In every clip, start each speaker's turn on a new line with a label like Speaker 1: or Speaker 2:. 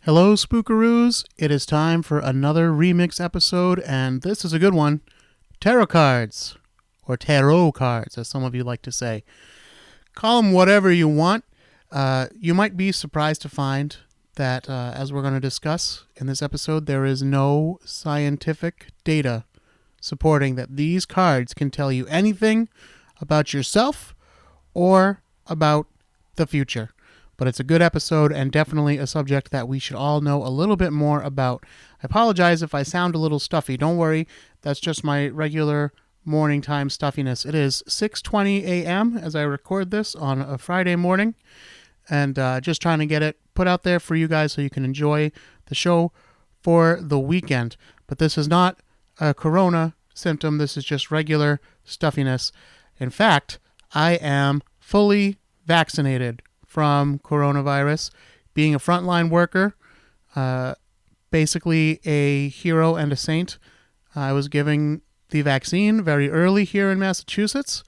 Speaker 1: Hello, Spookaroos. It is time for another ReMix episode, and this is a good one. Tarot cards, or tarot cards, as some of you like to say. Call them whatever you want. You might be surprised to find that, as we're going to discuss in this episode, there is no scientific data supporting that these cards can tell you anything about yourself or about the future. But it's a good episode and definitely a subject that we should all know a little bit more about. I apologize if I sound a little stuffy. Don't worry, that's just my regular morning time stuffiness. It is 6:20 a.m. as I record this on a Friday morning, and just trying to get it put out there for you guys so you can enjoy the show for the weekend. But this is not a corona symptom. This is just regular stuffiness. In fact, I am fully vaccinated from coronavirus, being a frontline worker, basically a hero and a saint. I was giving the vaccine very early here in Massachusetts.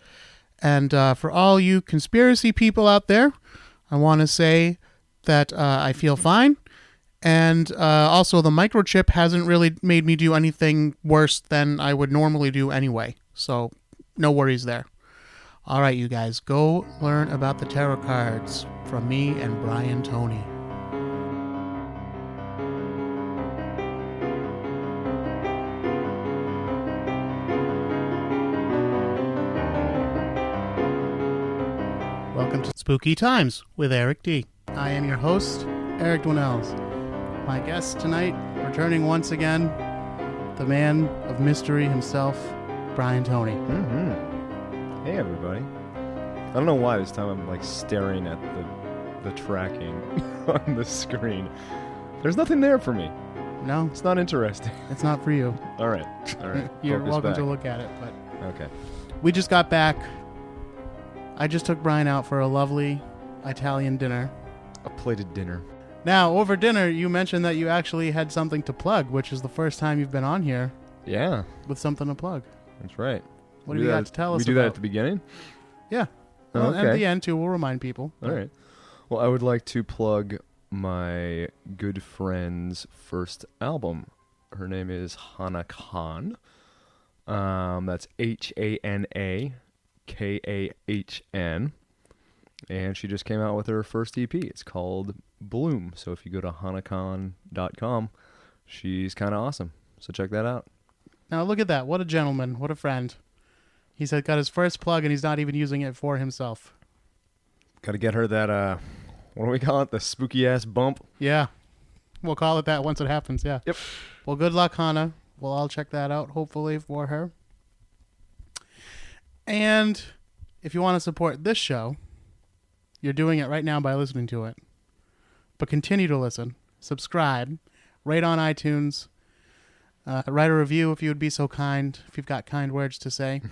Speaker 1: And for all you conspiracy people out there, I want to say that I feel fine. And also the microchip hasn't really made me do anything worse than I would normally do anyway. So no worries there. All right, you guys, go learn about the tarot cards from me and Brian Tony. Welcome to Spooky Times with Eric D. I am your host, Eric Dwinells. My guest tonight, returning once again, the man of mystery himself, Brian Tony.
Speaker 2: Mm-hmm. Hey, everybody. I don't know why this time I'm like staring at the tracking on the screen. There's nothing there for me.
Speaker 1: No?
Speaker 2: It's not interesting.
Speaker 1: It's not for you.
Speaker 2: All right.
Speaker 1: You're
Speaker 2: Focus
Speaker 1: welcome
Speaker 2: back.
Speaker 1: to look at it, but
Speaker 2: Okay.
Speaker 1: we just got back. I just took Brian out for a lovely Italian dinner.
Speaker 2: A plated dinner.
Speaker 1: Now, over dinner, you mentioned that you actually had something to plug, which is the first time you've been on here
Speaker 2: Yeah,
Speaker 1: with something to plug.
Speaker 2: that's right.
Speaker 1: What do you got to tell us
Speaker 2: We do
Speaker 1: about?
Speaker 2: that at the beginning?
Speaker 1: Yeah.
Speaker 2: Oh,
Speaker 1: Well,
Speaker 2: okay.
Speaker 1: at the end, too, we'll remind people.
Speaker 2: All right. Well, I would like to plug my good friend's first album. Her name is Hana Khan. That's HANAKAHN. And she just came out with her first EP. It's called Bloom. So if you go to hanakhan.com, she's kind of awesome. So check that out.
Speaker 1: Now, look at that. What a gentleman. What a friend. He's got his first plug, and he's not even using it for himself.
Speaker 2: Got to get her that, what do we call it? The spooky-ass bump?
Speaker 1: Yeah. We'll call it that once it happens, yeah.
Speaker 2: Yep.
Speaker 1: Well, good luck, Hannah. We'll all check that out, hopefully, for her. And if you want to support this show, you're doing it right now by listening to it. But continue to listen. Subscribe. Rate on iTunes. Write a review if you would be so kind, if you've got kind words to say.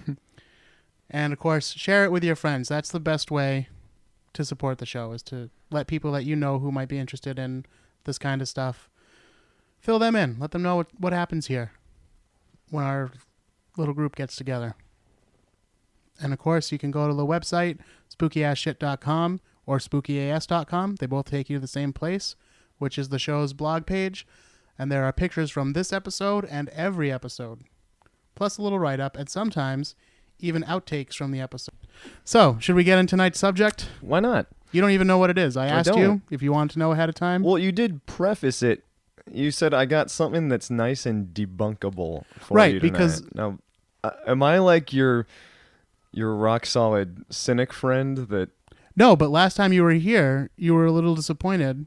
Speaker 1: And, of course, share it with your friends. That's the best way to support the show, is to let people that you know who might be interested in this kind of stuff, fill them in. Let them know what happens here when our little group gets together. And, of course, you can go to the website, spookyasshit.com or spookyas.com. They both take you to the same place, which is the show's blog page. And there are pictures from this episode and every episode, plus a little write-up, and sometimes even outtakes from the episode. So, should we get into tonight's subject?
Speaker 2: Why not?
Speaker 1: You don't even know what it is. I asked
Speaker 2: don't.
Speaker 1: you if you wanted to know ahead of time.
Speaker 2: Well, you did preface it. You said I got something that's nice and debunkable for
Speaker 1: Right,
Speaker 2: you tonight.
Speaker 1: because-
Speaker 2: Now, am I like your rock solid cynic friend that...
Speaker 1: No, but last time you were here, you were a little disappointed,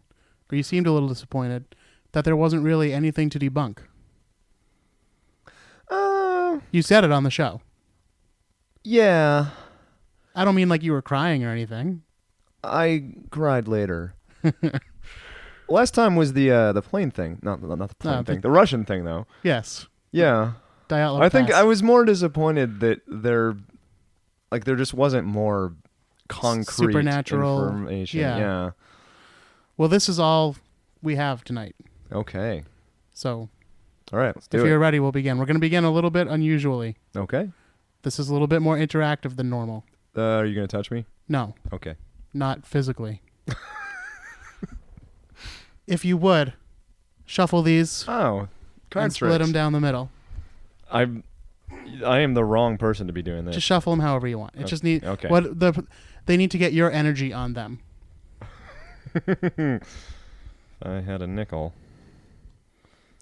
Speaker 1: or you seemed a little disappointed, that there wasn't really anything to debunk. You said it on the show.
Speaker 2: Yeah,
Speaker 1: I don't mean like you were crying or anything.
Speaker 2: I cried later. Last time was the plane thing. Not the plane thing. The Russian thing, though.
Speaker 1: Yes.
Speaker 2: Yeah.
Speaker 1: Dyatlov
Speaker 2: I think
Speaker 1: Pass.
Speaker 2: I was more disappointed that there just wasn't more concrete
Speaker 1: Supernatural
Speaker 2: information.
Speaker 1: yeah.
Speaker 2: Yeah.
Speaker 1: Well, this is all we have tonight.
Speaker 2: Okay.
Speaker 1: So,
Speaker 2: All right, let's do
Speaker 1: if
Speaker 2: it.
Speaker 1: you're ready, we'll begin. We're going to begin a little bit unusually.
Speaker 2: Okay.
Speaker 1: This is a little bit more interactive than normal.
Speaker 2: Are you going to touch me?
Speaker 1: No,
Speaker 2: Okay.
Speaker 1: not physically. If you would, shuffle these
Speaker 2: Oh, card
Speaker 1: and split
Speaker 2: tricks.
Speaker 1: them down the middle.
Speaker 2: I am the wrong person to be doing this.
Speaker 1: Just shuffle them however you want. It just need
Speaker 2: okay.
Speaker 1: they need to get your energy on them.
Speaker 2: I had a nickel.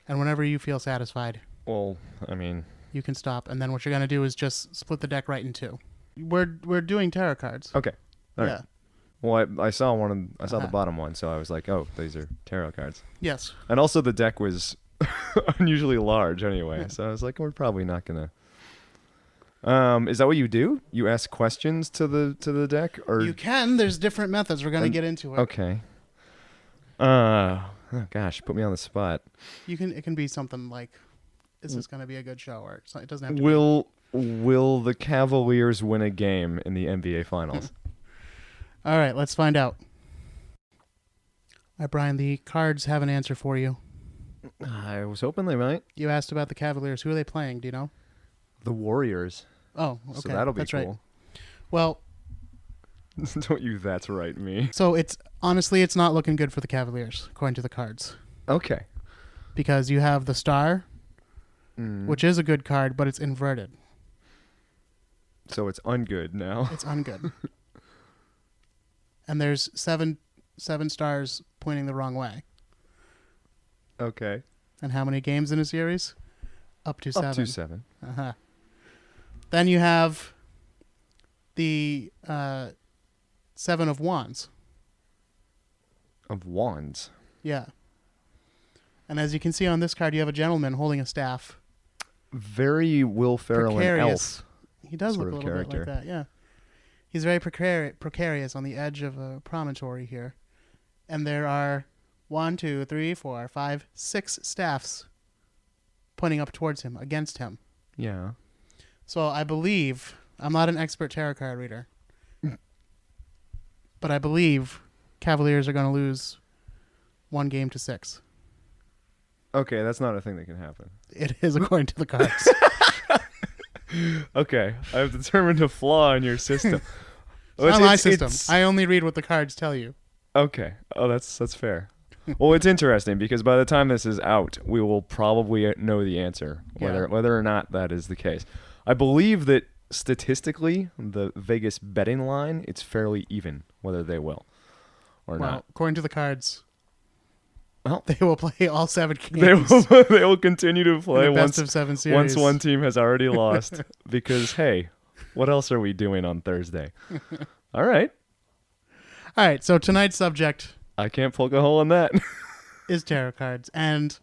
Speaker 1: And whenever you feel satisfied,
Speaker 2: Well, I mean,
Speaker 1: you can stop. And then what you're gonna do is just split the deck right in two. We're doing tarot cards.
Speaker 2: okay. All
Speaker 1: yeah.
Speaker 2: right. Well, I saw I saw the
Speaker 1: Uh-huh.
Speaker 2: bottom one, so I was like, oh, these are tarot cards.
Speaker 1: Yes.
Speaker 2: And also the deck was unusually large anyway, so I was like, we're probably not gonna. Is that what you do? You ask questions to the deck, or
Speaker 1: You can. There's different methods. We're gonna get into it.
Speaker 2: okay. Oh gosh, put me on the spot.
Speaker 1: It can be something like, "Is this gonna be a good show?" Or it doesn't have to.
Speaker 2: Will the Cavaliers win a game in the NBA Finals?
Speaker 1: All right, let's find out. All right, Brian, the cards have an answer for you.
Speaker 2: I was hoping they might.
Speaker 1: You asked about the Cavaliers. Who are they playing? Do you know?
Speaker 2: The Warriors.
Speaker 1: Oh, okay.
Speaker 2: So that'll be
Speaker 1: That's
Speaker 2: cool.
Speaker 1: right. Well,
Speaker 2: Don't you that's right me.
Speaker 1: so it's not looking good for the Cavaliers, according to the cards.
Speaker 2: Okay.
Speaker 1: Because you have the star,
Speaker 2: Mm.
Speaker 1: which is a good card, but it's inverted.
Speaker 2: So it's ungood now.
Speaker 1: It's ungood. And there's seven stars pointing the wrong way.
Speaker 2: Okay.
Speaker 1: And how many games in a series? Up to 7.
Speaker 2: Up to 7.
Speaker 1: Uh-huh. Then you have the 7 of Wands.
Speaker 2: Of wands.
Speaker 1: Yeah. And as you can see on this card, you have a gentleman holding a staff.
Speaker 2: Very Will Ferrell and
Speaker 1: Precarious.
Speaker 2: Elf.
Speaker 1: He does
Speaker 2: sort
Speaker 1: look a
Speaker 2: of
Speaker 1: little bit
Speaker 2: character.
Speaker 1: like that, yeah. He's very precarious on the edge of a promontory here. And there are 1, 2, 3, 4, 5, 6 staffs pointing up towards him, against him.
Speaker 2: Yeah.
Speaker 1: So I believe, I'm not an expert tarot card reader, but I believe Cavaliers are going to lose 1 game to 6.
Speaker 2: Okay, that's not a thing that can happen.
Speaker 1: It is according to the cards.
Speaker 2: Okay, I've determined a flaw in your system.
Speaker 1: It's not my system. I only read what the cards tell you.
Speaker 2: Okay. Oh, that's fair. Well, it's interesting because by the time this is out, we will probably know the answer, whether or not that is the case. I believe that statistically, the Vegas betting line, it's fairly even whether they will or
Speaker 1: Well,
Speaker 2: not.
Speaker 1: according to the cards,
Speaker 2: Well,
Speaker 1: they will play all 7
Speaker 2: they
Speaker 1: games.
Speaker 2: they will continue to play
Speaker 1: in the
Speaker 2: once
Speaker 1: best of 7 series.
Speaker 2: once one team has already lost because hey, what else are we doing on Thursday? All right.
Speaker 1: All right, so tonight's subject
Speaker 2: I can't poke a hole in that.
Speaker 1: is tarot cards. And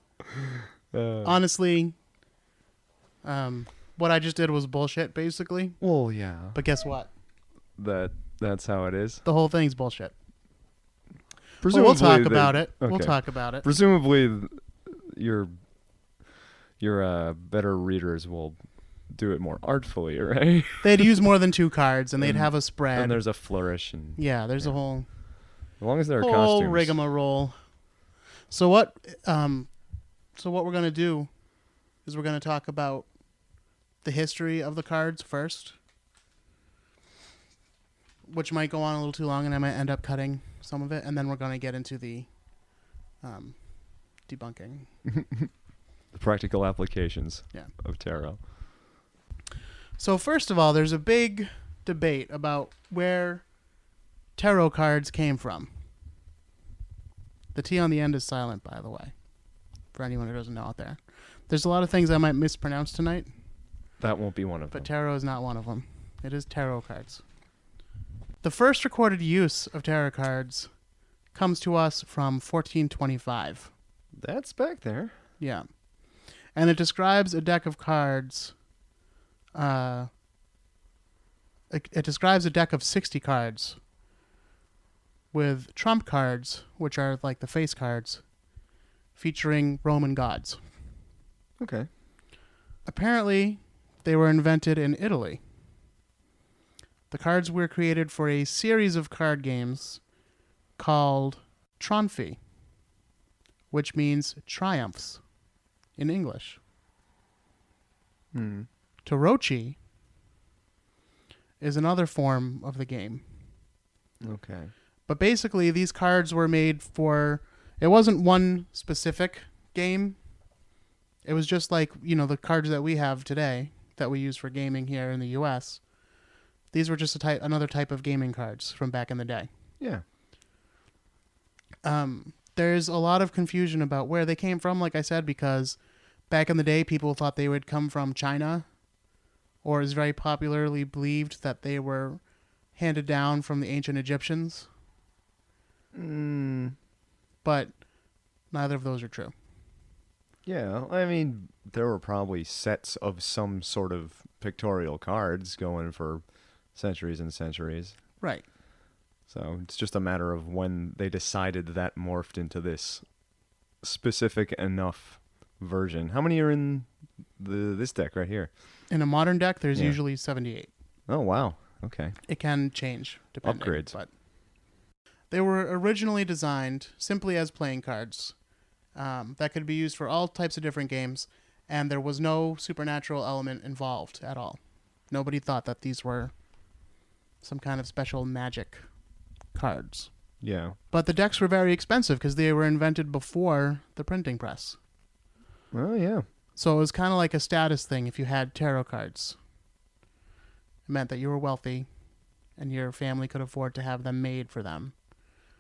Speaker 1: honestly, what I just did was bullshit, basically.
Speaker 2: Well, yeah.
Speaker 1: But guess what?
Speaker 2: That's how it is.
Speaker 1: The whole thing's bullshit. But
Speaker 2: Presumably
Speaker 1: we'll talk
Speaker 2: they-
Speaker 1: about it. We'll
Speaker 2: okay.
Speaker 1: talk about it.
Speaker 2: Presumably, your better readers will do it more artfully, right?
Speaker 1: They'd use more than 2 cards, and they'd
Speaker 2: And-
Speaker 1: have a spread.
Speaker 2: And there's a flourish, and
Speaker 1: yeah, there's a
Speaker 2: yeah.
Speaker 1: whole
Speaker 2: as long as there are
Speaker 1: whole
Speaker 2: costumes.
Speaker 1: rigmarole. So what we're gonna do is we're gonna talk about the history of the cards first, which might go on a little too long, and I might end up cutting some of it, and then we're gonna get into the debunking.
Speaker 2: The practical applications
Speaker 1: Yeah.
Speaker 2: of tarot.
Speaker 1: So first of all, there's a big debate about where tarot cards came from. The T on the end is silent, by the way, for anyone who doesn't know out there. There's a lot of things I might mispronounce tonight,
Speaker 2: That won't be one of
Speaker 1: but
Speaker 2: them.
Speaker 1: tarot is not one of them. It is tarot cards. The first recorded use of tarot cards comes to us from 1425.
Speaker 2: That's back there.
Speaker 1: Yeah. And it describes a deck of cards. It describes a deck of 60 cards with trump cards, which are like the face cards, featuring Roman gods.
Speaker 2: Okay.
Speaker 1: Apparently, they were invented in Italy. The cards were created for a series of card games called Tronfi, which means triumphs in English. Tarocchi is another form of the game.
Speaker 2: Okay.
Speaker 1: But basically, these cards were made for... It wasn't one specific game. It was just like, the cards that we have today that we use for gaming here in the U.S. These were just another type of gaming cards from back in the day.
Speaker 2: Yeah.
Speaker 1: There's a lot of confusion about where they came from, like I said, because back in the day, people thought they would come from China, or it's very popularly believed that they were handed down from the ancient Egyptians. But neither of those are true.
Speaker 2: Yeah, I mean, there were probably sets of some sort of pictorial cards going for centuries and centuries.
Speaker 1: Right.
Speaker 2: So it's just a matter of when they decided that morphed into this specific enough version. How many are in this deck right here?
Speaker 1: In a modern deck, there's usually 78.
Speaker 2: Oh, wow. Okay.
Speaker 1: It can change depending.
Speaker 2: Upgrades.
Speaker 1: But they were originally designed simply as playing cards that could be used for all types of different games, and there was no supernatural element involved at all. Nobody thought that these were some kind of special magic cards.
Speaker 2: Yeah.
Speaker 1: But the decks were very expensive because they were invented before the printing press.
Speaker 2: Oh, yeah.
Speaker 1: So it was kind of like a status thing if you had tarot cards. It meant that you were wealthy and your family could afford to have them made for them.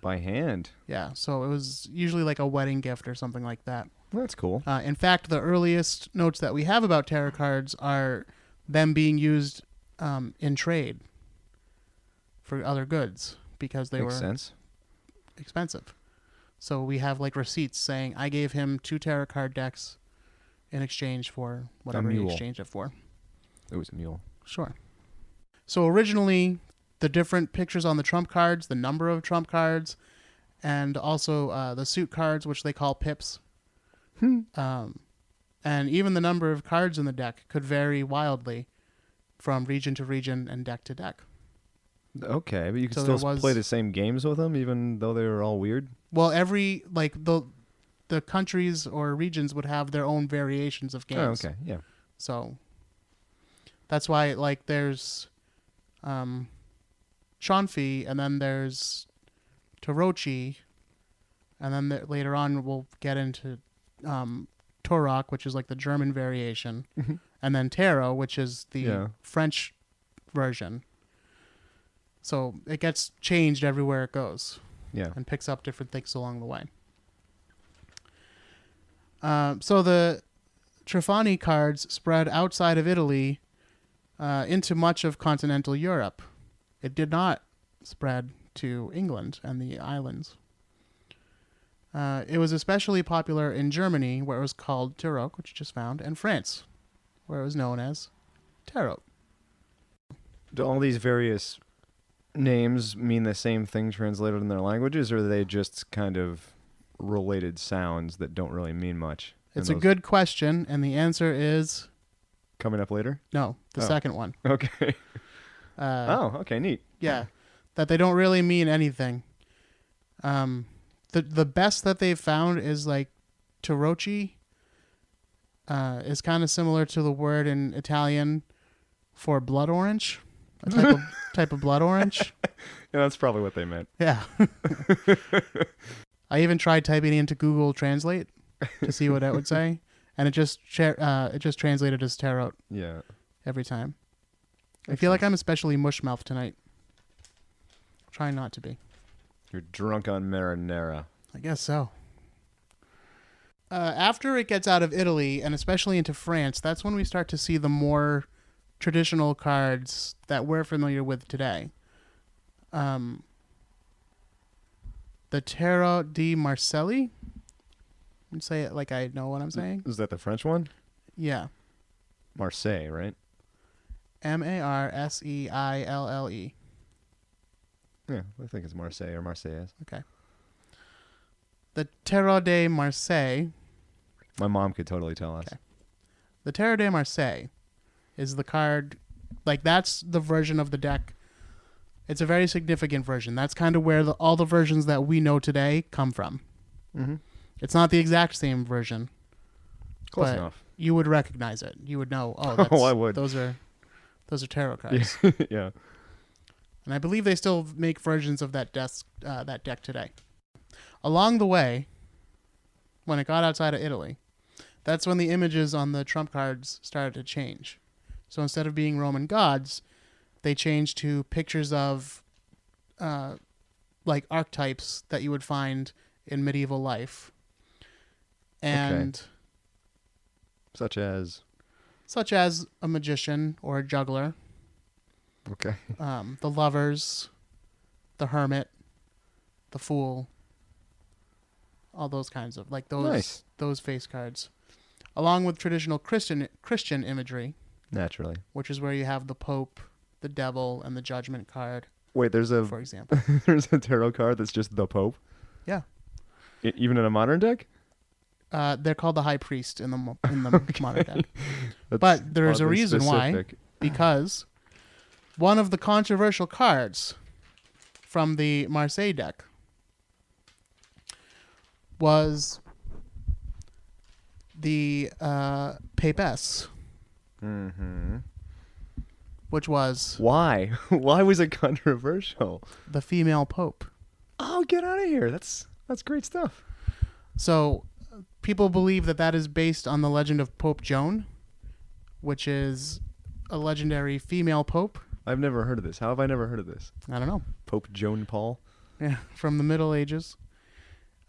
Speaker 2: By hand.
Speaker 1: Yeah, so it was usually like a wedding gift or something like that.
Speaker 2: That's cool.
Speaker 1: In fact, the earliest notes that we have about tarot cards are them being used in trade for other goods because they
Speaker 2: Makes
Speaker 1: were
Speaker 2: sense.
Speaker 1: expensive. So we have like receipts saying, I gave him 2 tarot card decks in exchange for whatever he exchanged it for.
Speaker 2: It was a mule.
Speaker 1: Sure. So originally, the different pictures on the trump cards, the number of trump cards, and also the suit cards, which they call pips. And even the number of cards in the deck could vary wildly from region to region and deck to deck.
Speaker 2: Okay, but you can
Speaker 1: So
Speaker 2: still play the same games with them, even though they were all weird?
Speaker 1: Well, every, like, the countries or regions would have their own variations of games.
Speaker 2: Oh, okay, yeah.
Speaker 1: So that's why, like, there's Shanfi, and then there's Tarochi, and then later on we'll get into Torok, which is like the German variation, and then Tarot, which is the French version. So it gets changed everywhere it goes.
Speaker 2: Yeah.
Speaker 1: And picks up different things along the way. So the Trifani cards spread outside of Italy into much of continental Europe. It did not spread to England and the islands. It was especially popular in Germany, where it was called Tarot, which you just found, and France, where it was known as Tarot.
Speaker 2: Do all these various names mean the same thing translated in their languages, or are they just kind of related sounds that don't really mean much?
Speaker 1: It's a good question, and the answer is...
Speaker 2: Coming up later?
Speaker 1: No, the second one.
Speaker 2: Okay. Okay, neat.
Speaker 1: Yeah, that they don't really mean anything. The best that they've found is like Tarochi. Is kind of similar to the word in Italian for blood orange, a type of blood orange.
Speaker 2: Yeah, that's probably what they meant.
Speaker 1: Yeah. I even tried typing it into Google Translate to see what it would say, and it just translated as tarot.
Speaker 2: Yeah.
Speaker 1: Every time. I feel like I'm especially mush-mouthed tonight. Trying not to be.
Speaker 2: You're drunk on marinara.
Speaker 1: I guess so. After it gets out of Italy, and especially into France, that's when we start to see the more traditional cards that we're familiar with today. The Tarot de Marseille. Say it like I know what I'm saying.
Speaker 2: Is that the French one?
Speaker 1: Yeah.
Speaker 2: Marseille, right?
Speaker 1: Marseille.
Speaker 2: Yeah, I think it's Marseille or Marseillaise.
Speaker 1: Okay. The Tarot de Marseille.
Speaker 2: My mom could totally tell us.
Speaker 1: Okay. The Tarot de Marseille is the card, like that's the version of the deck. It's a very significant version. That's kind of where all the versions that we know today come from.
Speaker 2: Mm-hmm.
Speaker 1: It's not the exact same version.
Speaker 2: Close enough.
Speaker 1: You would recognize it. You would know, that's,
Speaker 2: I would.
Speaker 1: Those are tarot cards.
Speaker 2: Yeah.
Speaker 1: And I believe they still make versions of that deck today. Along the way, when it got outside of Italy, that's when the images on the trump cards started to change. So instead of being Roman gods, they changed to pictures of like archetypes that you would find in medieval life. And
Speaker 2: Such as
Speaker 1: a magician or a juggler, the lovers, the hermit, the fool, all those kinds of like those face cards, along with traditional Christian imagery.
Speaker 2: Naturally.
Speaker 1: Which is where you have the Pope, the Devil, and the Judgment card.
Speaker 2: Wait,
Speaker 1: for example,
Speaker 2: there's a tarot card that's just the Pope?
Speaker 1: Yeah.
Speaker 2: Even in a modern deck?
Speaker 1: They're called the High Priest in the modern deck. But there is a reason why. Because one of the controversial cards from the Marseille deck was the Papess.
Speaker 2: Mm-hmm.
Speaker 1: Which was...
Speaker 2: Why? Why was it controversial?
Speaker 1: The female Pope.
Speaker 2: Oh, get out of here. That's great stuff.
Speaker 1: So, people believe that is based on the legend of Pope Joan, which is a legendary female pope.
Speaker 2: I've never heard of this. How have I never heard of this?
Speaker 1: I don't know.
Speaker 2: Pope Joan Paul?
Speaker 1: Yeah, from the Middle Ages.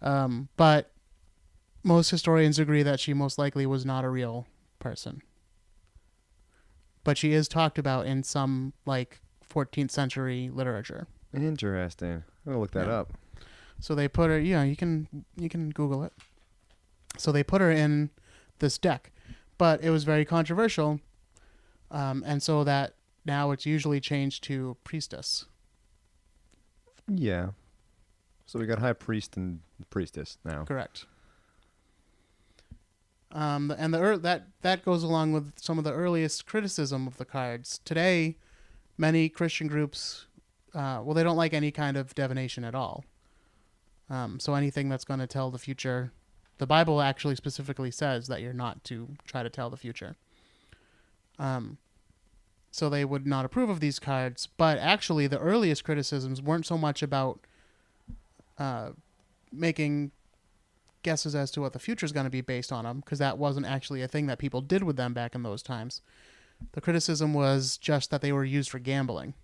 Speaker 1: But most historians agree that she most likely was not a real person. But she is talked about in some, 14th century literature.
Speaker 2: Interesting. I'm going to look that up.
Speaker 1: So they put her, you can Google it. So they put her in this deck. But it was very controversial. And so that now it's usually changed to priestess.
Speaker 2: Yeah. So we got high priest and priestess now.
Speaker 1: Correct. And that goes along with some of the earliest criticism of the cards. Today, many Christian groups, they don't like any kind of divination at all. So anything that's going to tell the future, the Bible actually specifically says that you're not to try to tell the future. So they would not approve of these cards. But actually, the earliest criticisms weren't so much about making guesses as to what the future is going to be based on them, because that wasn't actually a thing that people did with them back in those times. The criticism was just that they were used for gambling.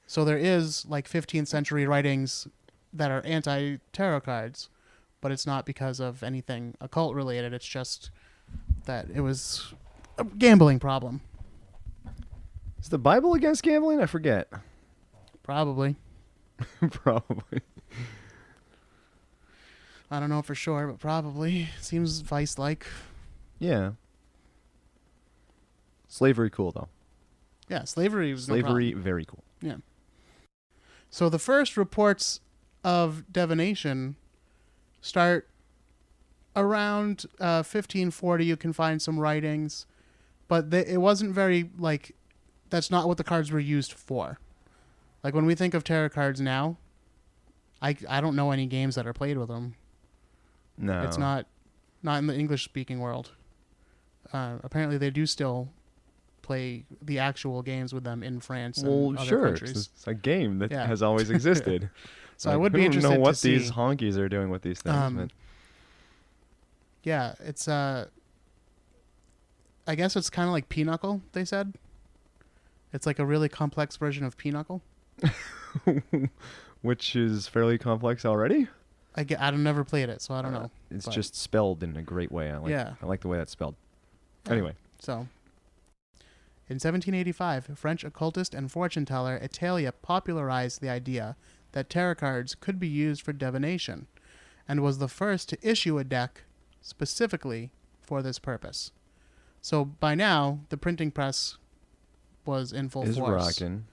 Speaker 1: So there is 15th century writings that are anti-tarot cards, but it's not because of anything occult related. It's just that it was a gambling problem.
Speaker 2: Is the Bible against gambling? I forget.
Speaker 1: Probably.
Speaker 2: Probably.
Speaker 1: I don't know for sure, but probably. Seems vice-like.
Speaker 2: Yeah. Slavery cool, though.
Speaker 1: Yeah, slavery was
Speaker 2: Slavery, very cool.
Speaker 1: Yeah. So the first reports of divination start around 1540. You can find some writings, but it wasn't very, that's not what the cards were used for. When we think of tarot cards now, I don't know any games that are played with them.
Speaker 2: No.
Speaker 1: It's not in the English-speaking world. Apparently, they do still play the actual games with them in France and other countries.
Speaker 2: It's a game that has always existed.
Speaker 1: So I would be interested to see.
Speaker 2: I don't know what these honkies are doing with these things.
Speaker 1: Yeah, it's I guess it's kind of like Pinochle, they said. It's like a really complex version of Pinochle.
Speaker 2: Which is fairly complex already?
Speaker 1: I've never played it, so I don't know.
Speaker 2: It's just spelled in a great way. I like the way that's spelled. Anyway.
Speaker 1: So, in 1785, French occultist and fortune teller Italia popularized the idea that tarot cards could be used for divination, and was the first to issue a deck specifically for this purpose. So by now, the printing press was in full force.
Speaker 2: Rocking.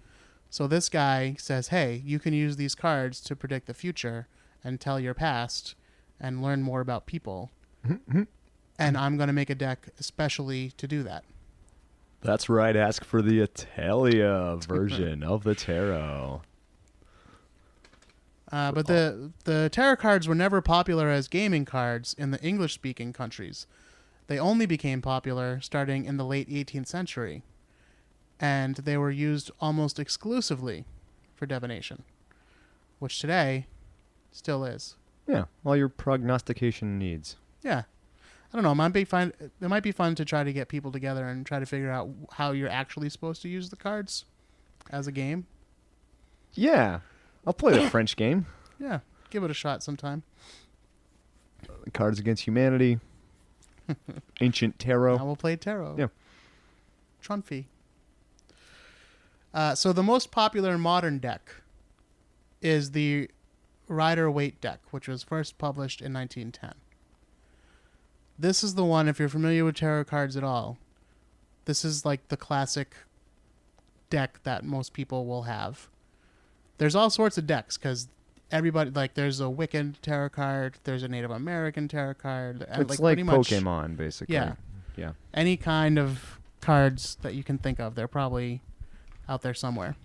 Speaker 1: So this guy says, hey, you can use these cards to predict the future and tell your past and learn more about people. And I'm going to make a deck especially to do that.
Speaker 2: That's right. Ask for the Italia version of the tarot.
Speaker 1: But the tarot cards were never popular as gaming cards in the English-speaking countries. They only became popular starting in the late 18th century. And they were used almost exclusively for divination, which today still is.
Speaker 2: Yeah, all your prognostication needs.
Speaker 1: Yeah. I don't know. It might be fun to try to get people together and try to figure out how you're actually supposed to use the cards as a game.
Speaker 2: Yeah, I'll play the French game.
Speaker 1: Yeah, give it a shot sometime.
Speaker 2: Cards Against Humanity. Ancient Tarot.
Speaker 1: Now we'll play tarot.
Speaker 2: Yeah.
Speaker 1: Trunfy. So the most popular modern deck is the Rider-Waite deck, which was first published in 1910. This is the one, if you're familiar with tarot cards at all, this is like the classic deck that most people will have. There's all sorts of decks because everybody, like, there's a Wiccan tarot card, there's a Native American tarot card.
Speaker 2: It's like Pokemon, basically.
Speaker 1: Yeah.
Speaker 2: Yeah.
Speaker 1: Any kind of cards that you can think of, they're probably out there somewhere.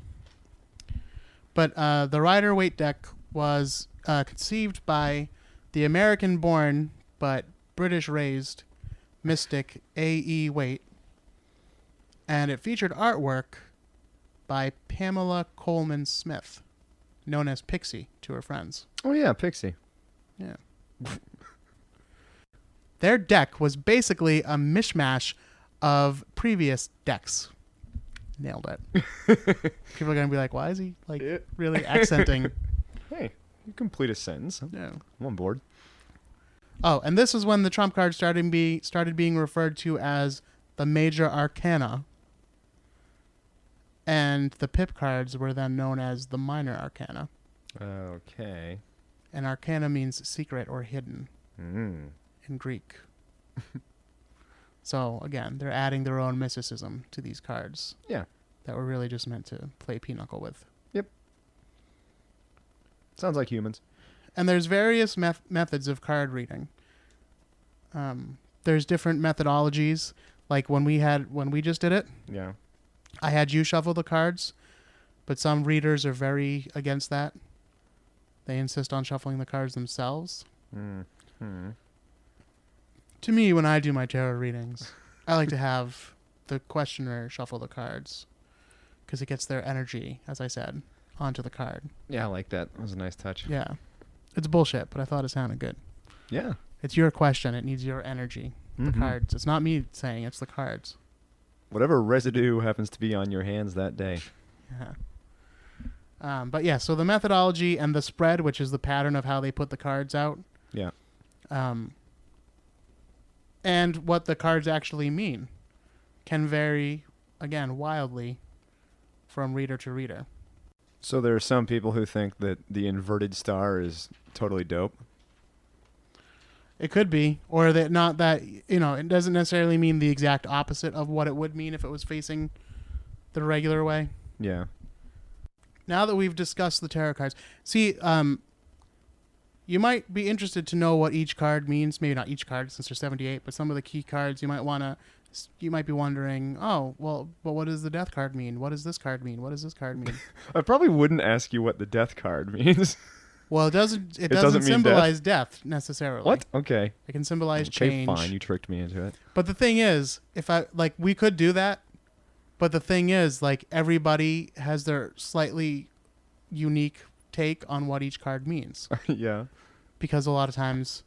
Speaker 1: But the Rider-Waite deck was conceived by the American-born but British-raised mystic A.E. Waite, and it featured artwork by Pamela Coleman Smith, known as Pixie to her friends.
Speaker 2: Oh, yeah, Pixie.
Speaker 1: Yeah. Their deck was basically a mishmash of previous decks. Nailed it. People are going to be like, why is he really accenting?
Speaker 2: Hey, you complete a sentence.
Speaker 1: Yeah.
Speaker 2: I'm on board.
Speaker 1: Oh, and this is when the trump cards started being referred to as the major arcana. And the pip cards were then known as the minor arcana.
Speaker 2: Okay.
Speaker 1: And arcana means secret or hidden in Greek. So, again, they're adding their own mysticism to these cards.
Speaker 2: Yeah.
Speaker 1: That were really just meant to play pinochle with.
Speaker 2: Yep. Sounds like humans.
Speaker 1: And there's various methods of card reading. There's different methodologies. Like when we just did it,
Speaker 2: yeah,
Speaker 1: I had you shuffle the cards, but some readers are very against that. They insist on shuffling the cards themselves.
Speaker 2: Mm-hmm.
Speaker 1: To me, when I do my tarot readings, I like to have the questioner shuffle the cards because it gets their energy, as I said, onto the card.
Speaker 2: Yeah, I like that. That was a nice touch.
Speaker 1: Yeah. It's bullshit, but I thought it sounded good.
Speaker 2: Yeah.
Speaker 1: It's your question. It needs your energy. The cards. It's not me saying, it's the cards.
Speaker 2: Whatever residue happens to be on your hands that day.
Speaker 1: Yeah. But yeah, so the methodology and the spread, which is the pattern of how they put the cards out.
Speaker 2: Yeah.
Speaker 1: And what the cards actually mean can vary, again, wildly from reader to reader.
Speaker 2: So there are some people who think that the inverted star is totally dope.
Speaker 1: It could be, or that not that, it doesn't necessarily mean the exact opposite of what it would mean if it was facing the regular way.
Speaker 2: Yeah.
Speaker 1: Now that we've discussed the tarot cards, see, you might be interested to know what each card means. Maybe not each card since there's 78, but some of the key cards you might be wondering, oh, well, but what does the death card mean? What does this card mean? What does this card mean?
Speaker 2: I probably wouldn't ask you what the death card means.
Speaker 1: Well, it doesn't
Speaker 2: mean
Speaker 1: symbolize death necessarily.
Speaker 2: What? Okay.
Speaker 1: It can symbolize change.
Speaker 2: Fine, you tricked me into it.
Speaker 1: But the thing is, we could do that, but the thing is, everybody has their slightly unique take on what each card means.
Speaker 2: Yeah.
Speaker 1: Because a lot of times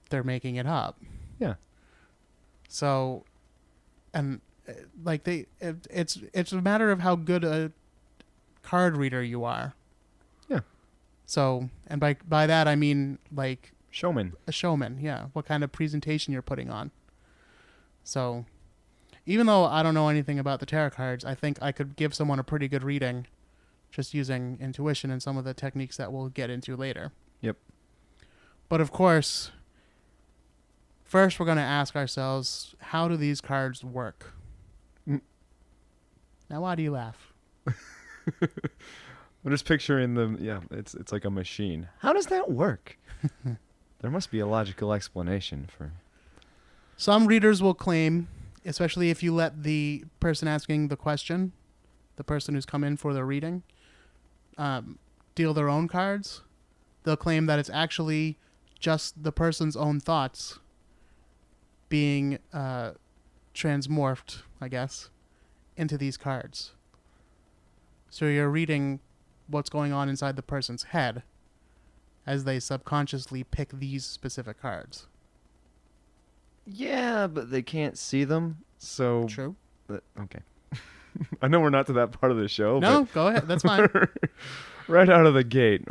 Speaker 1: they're making it up.
Speaker 2: Yeah.
Speaker 1: So, and it's a matter of how good a card reader you are.
Speaker 2: Yeah.
Speaker 1: So, and by that I mean
Speaker 2: showman.
Speaker 1: A showman, yeah. What kind of presentation you're putting on. So, even though I don't know anything about the tarot cards, I think I could give someone a pretty good reading just using intuition and some of the techniques that we'll get into later.
Speaker 2: Yep.
Speaker 1: But of course, first we're going to ask ourselves, how do these cards work? Now, why do you laugh?
Speaker 2: I'm just picturing them. Yeah, it's like a machine. How does that work? There must be a logical explanation for...
Speaker 1: Some readers will claim, especially if you let the person asking the question, the person who's come in for the reading, deal their own cards, they'll claim that it's actually just the person's own thoughts being transmorphed, I guess, into these cards. So you're reading what's going on inside the person's head, as they subconsciously pick these specific cards.
Speaker 2: Yeah, but they can't see them, so...
Speaker 1: True.
Speaker 2: Okay. I know we're not to that part of the show,
Speaker 1: No,
Speaker 2: but
Speaker 1: go ahead. That's fine.
Speaker 2: right out of the gate,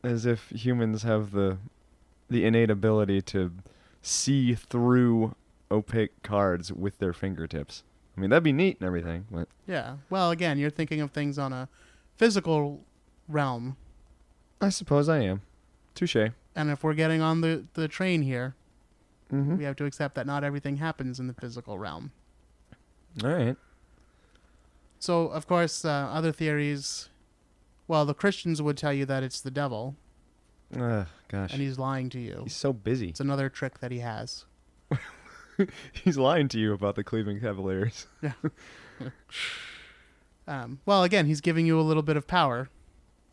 Speaker 2: as if humans have the innate ability to see through opaque cards with their fingertips. I mean, that'd be neat and everything, but...
Speaker 1: Yeah. Well, again, you're thinking of things on a physical realm.
Speaker 2: I suppose I am. Touché.
Speaker 1: And if we're getting on the train here,
Speaker 2: Mm-hmm.
Speaker 1: we have to accept that not everything happens in the physical realm.
Speaker 2: All right.
Speaker 1: So, of course, other theories... Well, the Christians would tell you that it's the devil,
Speaker 2: Gosh.
Speaker 1: and he's lying to you.
Speaker 2: He's so busy.
Speaker 1: It's another trick that he has.
Speaker 2: He's lying to you about the Cleveland Cavaliers.
Speaker 1: Yeah. Well, again, he's giving you a little bit of power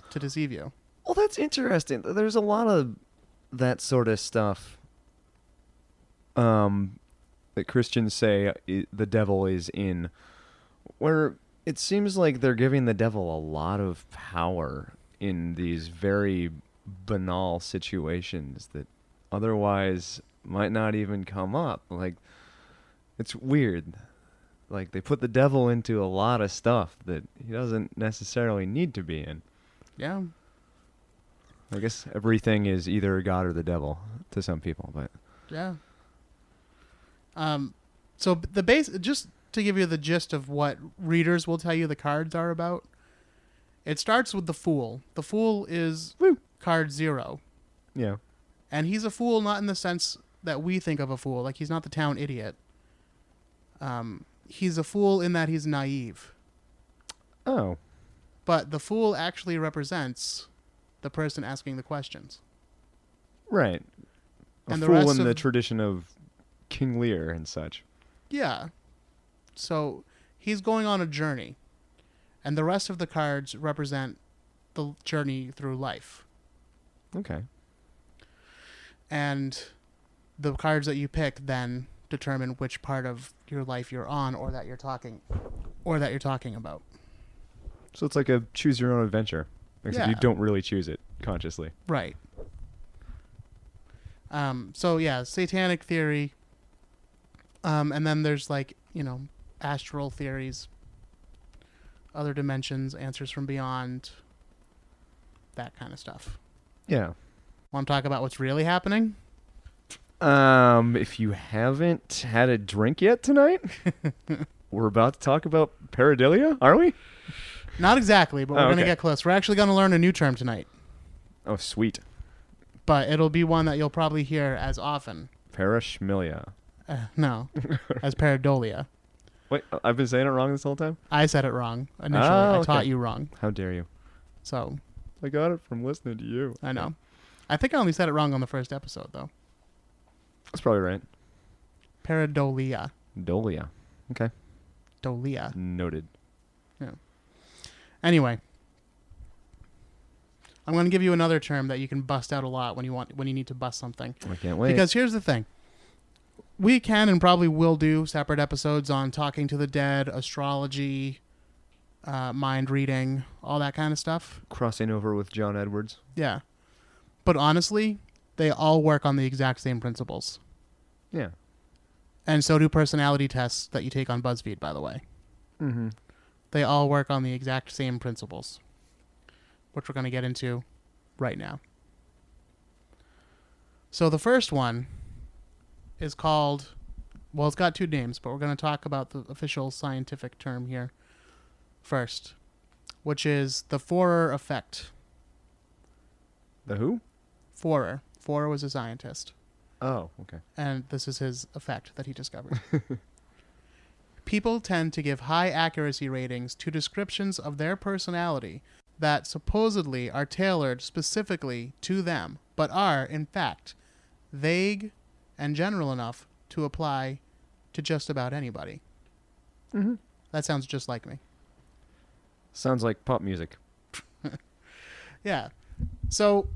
Speaker 1: to deceive you.
Speaker 2: Well, that's interesting. There's a lot of that sort of stuff that Christians say the devil is in, where it seems like they're giving the devil a lot of power in these very banal situations that otherwise might not even come up. Like, it's weird. Like, they put the devil into a lot of stuff that he doesn't necessarily need to be in.
Speaker 1: Yeah.
Speaker 2: I guess everything is either God or the devil to some people, but...
Speaker 1: Yeah. So the base, just to give you the gist of what readers will tell you the cards are about, it starts with the Fool. The Fool is card 0.
Speaker 2: Yeah.
Speaker 1: And he's a fool not in the sense that we think of a fool. Like, he's not the town idiot. He's a fool in that he's naive.
Speaker 2: Oh.
Speaker 1: But the Fool actually represents the person asking the questions.
Speaker 2: Right. A
Speaker 1: And the
Speaker 2: fool
Speaker 1: rest
Speaker 2: in the
Speaker 1: of-
Speaker 2: tradition of King Lear and such.
Speaker 1: Yeah. So he's going on a journey. And the rest of the cards represent the journey through life.
Speaker 2: Okay.
Speaker 1: And the cards that you pick then determine which part of your life you're on or that you're talking about.
Speaker 2: So it's like a choose your own adventure, except you
Speaker 1: Yeah.
Speaker 2: don't really choose it consciously.
Speaker 1: Right. So yeah, satanic theory. And then there's astral theories, other dimensions, answers from beyond, that kind of stuff.
Speaker 2: Yeah.
Speaker 1: Want to talk about what's really happening?
Speaker 2: If you haven't had a drink yet tonight, we're about to talk about pareidolia, are we?
Speaker 1: Not exactly, but we're going to
Speaker 2: Okay.
Speaker 1: get close. We're actually going to learn a new term tonight,
Speaker 2: Oh, sweet.
Speaker 1: but it'll be one that you'll probably hear as often.
Speaker 2: Paraschmilia.
Speaker 1: No, as pareidolia.
Speaker 2: Wait, I've been saying it wrong this whole time?
Speaker 1: I said it wrong initially.
Speaker 2: Oh,
Speaker 1: I taught
Speaker 2: okay.
Speaker 1: you wrong.
Speaker 2: How dare you?
Speaker 1: So,
Speaker 2: I got it from listening to you.
Speaker 1: I know. I think I only said it wrong on the first episode, though.
Speaker 2: That's probably right.
Speaker 1: Pareidolia.
Speaker 2: Dolia. Okay.
Speaker 1: Dolia.
Speaker 2: Noted.
Speaker 1: Anyway, I'm going to give you another term that you can bust out a lot when you need to bust something.
Speaker 2: I can't wait.
Speaker 1: Because here's the thing. We can and probably will do separate episodes on talking to the dead, astrology, mind reading, all that kind of stuff.
Speaker 2: Crossing over with John Edwards.
Speaker 1: Yeah. But honestly, they all work on the exact same principles.
Speaker 2: Yeah.
Speaker 1: And so do personality tests that you take on BuzzFeed, by the way.
Speaker 2: Mm-hmm.
Speaker 1: They all work on the exact same principles, which we're going to get into right now. So the first one is called, well, it's got two names, but we're going to talk about the official scientific term here first, which is the Pharaoh effect.
Speaker 2: The who?
Speaker 1: Pharaoh. Pharaoh was a scientist,
Speaker 2: Oh, okay.
Speaker 1: and this is his effect that he discovered. People tend to give high accuracy ratings to descriptions of their personality that supposedly are tailored specifically to them, but are, in fact, vague and general enough to apply to just about anybody.
Speaker 2: Mm-hmm.
Speaker 1: That sounds just like me.
Speaker 2: Sounds like pop music.
Speaker 1: Yeah. So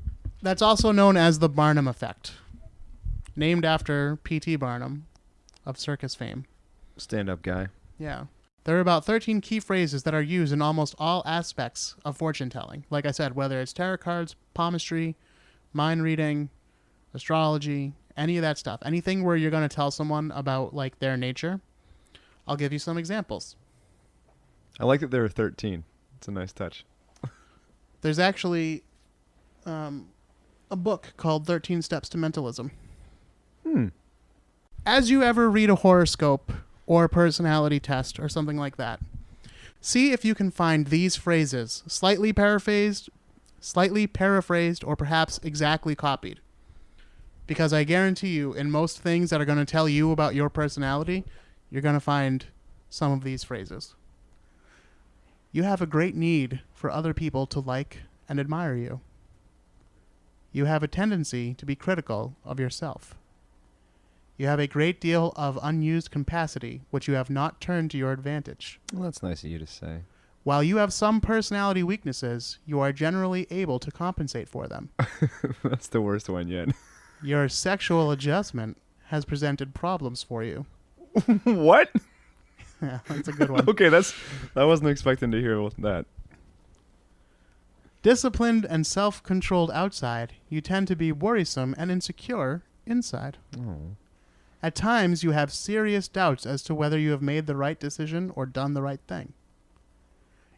Speaker 1: that's also known as the Barnum Effect, named after P.T. Barnum of circus fame.
Speaker 2: Stand-up guy.
Speaker 1: Yeah. There are about 13 key phrases that are used in almost all aspects of fortune telling. Like I said, whether it's tarot cards, palmistry, mind reading, astrology, any of that stuff. Anything where you're going to tell someone about like their nature. I'll give you some examples.
Speaker 2: I like that there are 13. It's a nice touch.
Speaker 1: There's actually a book called 13 Steps to Mentalism. As you ever read a horoscope or a personality test or something like that, see if you can find these phrases slightly paraphrased, or perhaps exactly copied. Because I guarantee you, in most things that are going to tell you about your personality, you're going to find some of these phrases. You have a great need for other people to like and admire you. You have a tendency to be critical of yourself. You have a great deal of unused capacity, which you have not turned to your advantage.
Speaker 2: Well, that's nice of you to say.
Speaker 1: While you have some personality weaknesses, you are generally able to compensate for them.
Speaker 2: That's the worst one yet.
Speaker 1: Your sexual adjustment has presented problems for you.
Speaker 2: What?
Speaker 1: Yeah, that's a good one.
Speaker 2: Okay, I wasn't expecting to hear that.
Speaker 1: Disciplined and self-controlled outside, you tend to be worrisome and insecure inside.
Speaker 2: Oh.
Speaker 1: At times, you have serious doubts as to whether you have made the right decision or done the right thing.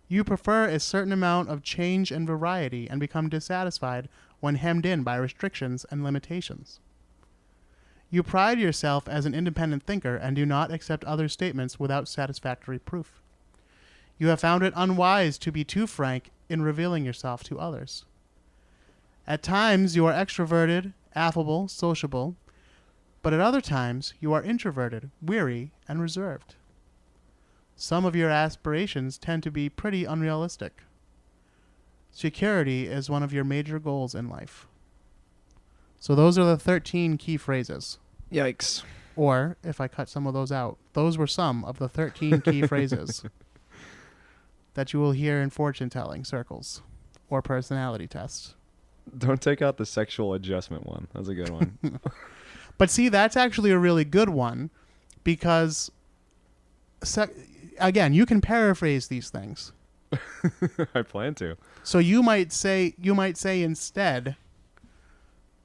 Speaker 1: You prefer a certain amount of change and variety and become dissatisfied when hemmed in by restrictions and limitations. You pride yourself as an independent thinker and do not accept other statements without satisfactory proof. You have found it unwise to be too frank in revealing yourself to others. At times, you are extroverted, affable, sociable, but at other times, you are introverted, weary, and reserved. Some of your aspirations tend to be pretty unrealistic. Security is one of your major goals in life. So those are the 13 key phrases.
Speaker 2: Yikes.
Speaker 1: Or, if I cut some of those out, those were some of the 13 key phrases that you will hear in fortune-telling circles or personality tests.
Speaker 2: Don't take out the sexual adjustment one. That's a good one.
Speaker 1: But see, that's actually a really good one because, again, you can paraphrase these things.
Speaker 2: I plan to.
Speaker 1: So you might say instead,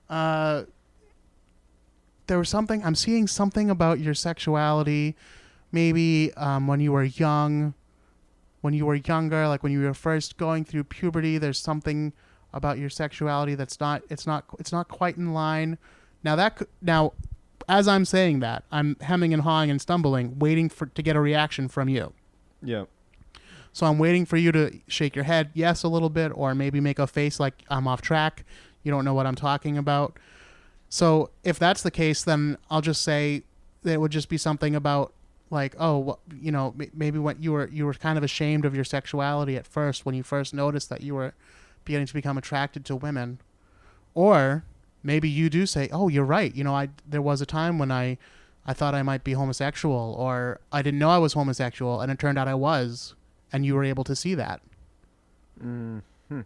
Speaker 1: there was something, I'm seeing something about your sexuality, maybe when you were younger, like when you were first going through puberty, there's something about your sexuality that's not quite in line. Now, as I'm saying that, I'm hemming and hawing and stumbling, waiting to get a reaction from you.
Speaker 2: Yeah.
Speaker 1: So I'm waiting for you to shake your head yes a little bit, or maybe make a face like I'm off track. You don't know what I'm talking about. So if that's the case, then I'll just say that it would just be something about like, oh, you know, maybe when you were kind of ashamed of your sexuality at first when you first noticed that you were beginning to become attracted to women. Or maybe you do say, oh, you're right. You know, there was a time when I thought I might be homosexual, or I didn't know I was homosexual, and it turned out I was, and you were able to see that.
Speaker 2: Mm-hmm.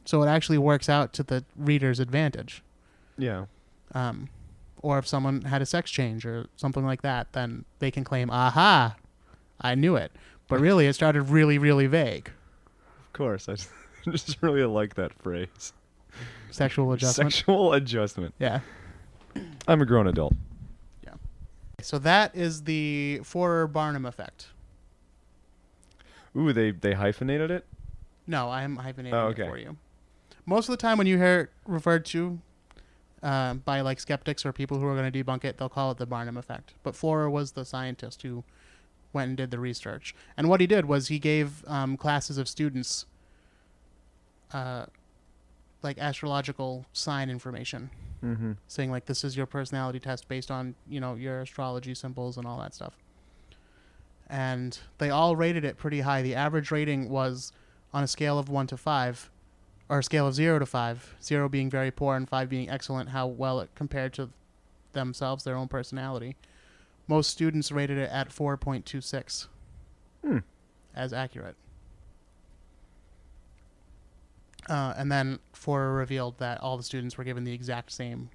Speaker 1: So it actually works out to the reader's advantage.
Speaker 2: Yeah.
Speaker 1: Or if someone had a sex change or something like that, then they can claim, aha, I knew it. But really, it started really, really vague.
Speaker 2: Of course. I just really like that phrase.
Speaker 1: Sexual adjustment?
Speaker 2: Sexual adjustment.
Speaker 1: Yeah.
Speaker 2: I'm a grown adult.
Speaker 1: Yeah. So that is the Barnum Effect.
Speaker 2: Ooh, they hyphenated it?
Speaker 1: No, I'm hyphenating
Speaker 2: okay.
Speaker 1: it for you. Most of the time when you hear it referred to by like skeptics or people who are going to debunk it, they'll call it the Barnum Effect. But Flora was the scientist who went and did the research. And what he did was he gave classes of students like astrological sign information, saying like, this is your personality test based on, you know, your astrology symbols and all that stuff. And they all rated it pretty high. The average rating was on a scale of 1 to 5, or a scale of 0 to 5, 0 being very poor and 5 being excellent, how well it compared to themselves, their own personality. Most students rated it at 4.26 as accurate. And then Forer revealed that all the students were given the exact same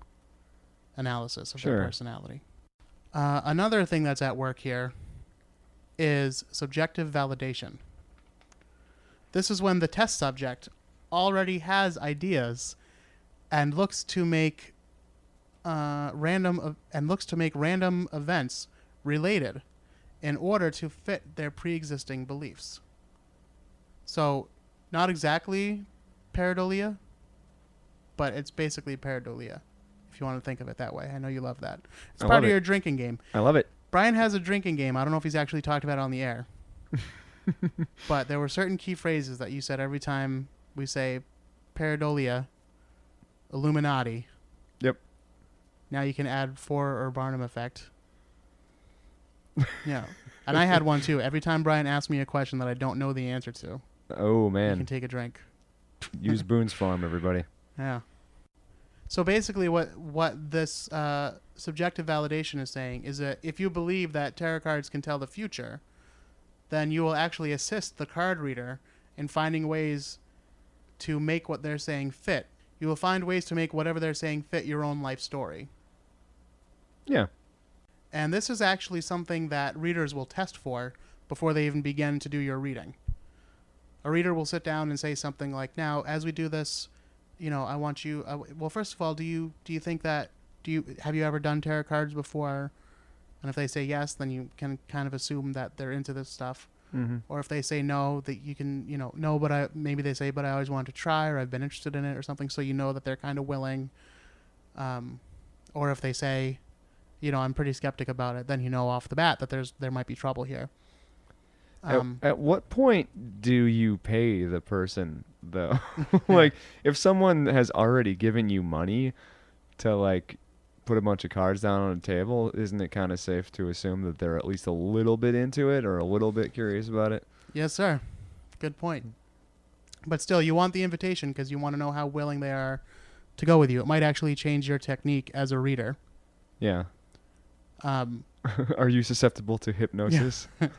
Speaker 1: analysis of their personality. Another thing that's at work here is subjective validation. This is when the test subject already has ideas and looks to make random events related in order to fit their pre-existing beliefs. So, not exactly pareidolia, but it's basically pareidolia, if you want to think of it that way. I know you love that. It's part of your drinking game.
Speaker 2: I love it.
Speaker 1: Brian has a drinking game. I don't know if he's actually talked about it on the air. But there were certain key phrases that you said every time we say pareidolia, Illuminati.
Speaker 2: Yep.
Speaker 1: Now you can add for or Barnum Effect. Yeah. And I had one too. Every time Brian asks me a question that I don't know the answer to.
Speaker 2: Oh, man.
Speaker 1: You can take a drink.
Speaker 2: Use Boone's Farm, everybody.
Speaker 1: Yeah. So basically what this subjective validation is saying is that if you believe that tarot cards can tell the future, then you will actually assist the card reader in finding ways to make what they're saying fit. You will find ways to make whatever they're saying fit your own life story.
Speaker 2: Yeah.
Speaker 1: And this is actually something that readers will test for before they even begin to do your reading. A reader will sit down and say something like, now, as we do this, I want you... well, first of all, do you think that... have you ever done tarot cards before? And if they say yes, then you can kind of assume that they're into this stuff.
Speaker 2: Mm-hmm.
Speaker 1: Or if they say no, that you can, no, but maybe they say, but I always wanted to try, or I've been interested in it or something, so you know that they're kind of willing. Or if they say, I'm pretty skeptic about it, then you know off the bat that there might be trouble here.
Speaker 2: At what point do you pay the person, though? Like, if someone has already given you money to, put a bunch of cards down on a table, isn't it kind of safe to assume that they're at least a little bit into it or a little bit curious about it?
Speaker 1: Yes, sir. Good point. But still, you want the invitation because you want to know how willing they are to go with you. It might actually change your technique as a reader.
Speaker 2: Yeah. Are you susceptible to hypnosis?
Speaker 1: Yeah.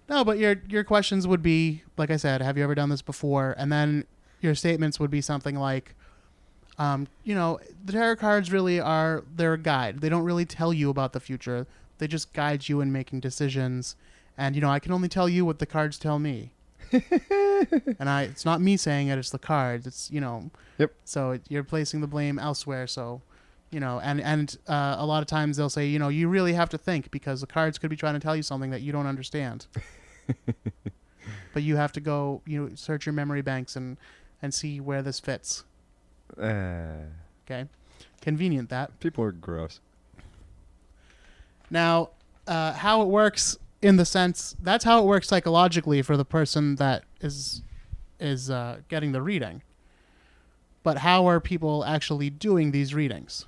Speaker 1: No, but your questions would be, like I said, have you ever done this before? And then your statements would be something like, the tarot cards really they're a guide. They don't really tell you about the future. They just guide you in making decisions. And, I can only tell you what the cards tell me. And it's not me saying it, it's the cards. It's,
Speaker 2: Yep.
Speaker 1: So you're placing the blame elsewhere. So, and a lot of times they'll say, you really have to think because the cards could be trying to tell you something that you don't understand. But you have to go, search your memory banks and see where this fits. Okay. Convenient that.
Speaker 2: People are gross.
Speaker 1: Now, how it works in the sense, that's how it works psychologically for the person that is getting the reading. But how are people actually doing these readings?